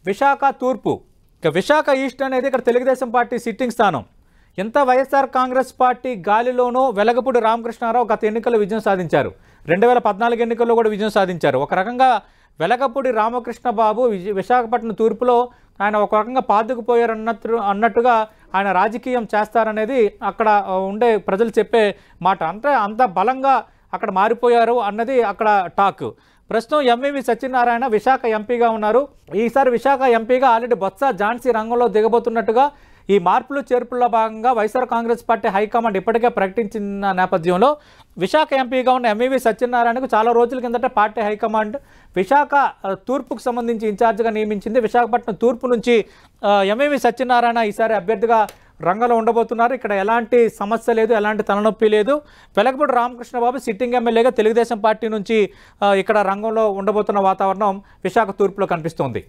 విశాఖ తూర్పు ఇక విశాఖ ఈస్ట్ అనేది ఇక్కడ తెలుగుదేశం పార్టీ సిట్టింగ్ స్థానం. ఎంత వైఎస్ఆర్ కాంగ్రెస్ పార్టీ గాలిలోనూ వెలగపూడి రామకృష్ణారావు గత ఎన్నికల్లో విజయం సాధించారు. 2014 ఎన్నికల్లో కూడా విజయం సాధించారు. ఒక రకంగా వెలగపూడి రామకృష్ణ బాబు విశాఖపట్నం తూర్పులో ఆయన ఒక రకంగా పాదుకుపోయారు అన్నట్టుగా ఆయన రాజకీయం చేస్తారనేది అక్కడ ఉండే ప్రజలు చెప్పే మాట. అంటే అంత బలంగా అక్కడ మారిపోయారు అన్నది అక్కడ టాక్. ప్రస్తుతం ఎంవివి సత్యనారాయణ విశాఖ ఎంపీగా ఉన్నారు. ఈసారి విశాఖ ఎంపీగా ఆల్రెడీ బొత్స ఝాన్సీ రంగంలో దిగబోతున్నట్టుగా ఈ మార్పులు చేర్పుల్లో భాగంగా వైఎస్ఆర్ కాంగ్రెస్ పార్టీ హైకమాండ్ ఇప్పటికే ప్రకటించిన నేపథ్యంలో విశాఖ ఎంపీగా ఉన్న ఎంవివి సత్యనారాయణకు చాలా రోజుల కిందట పార్టీ హైకమాండ్ విశాఖ తూర్పుకు సంబంధించి ఇన్ఛార్జిగా నియమించింది. విశాఖపట్నం తూర్పు నుంచి ఎంవివి సత్యనారాయణ ఈసారి అభ్యర్థిగా రంగంలో ఉండబోతున్నారు. ఇక్కడ ఎలాంటి సమస్య లేదు, ఎలాంటి తలనొప్పి లేదు. వెలగపూడి రామకృష్ణబాబు సిట్టింగ్ ఎమ్మెల్యేగా తెలుగుదేశం పార్టీ నుంచి ఇక్కడ రంగంలో ఉండబోతున్న వాతావరణం విశాఖ తూర్పులో కనిపిస్తోంది.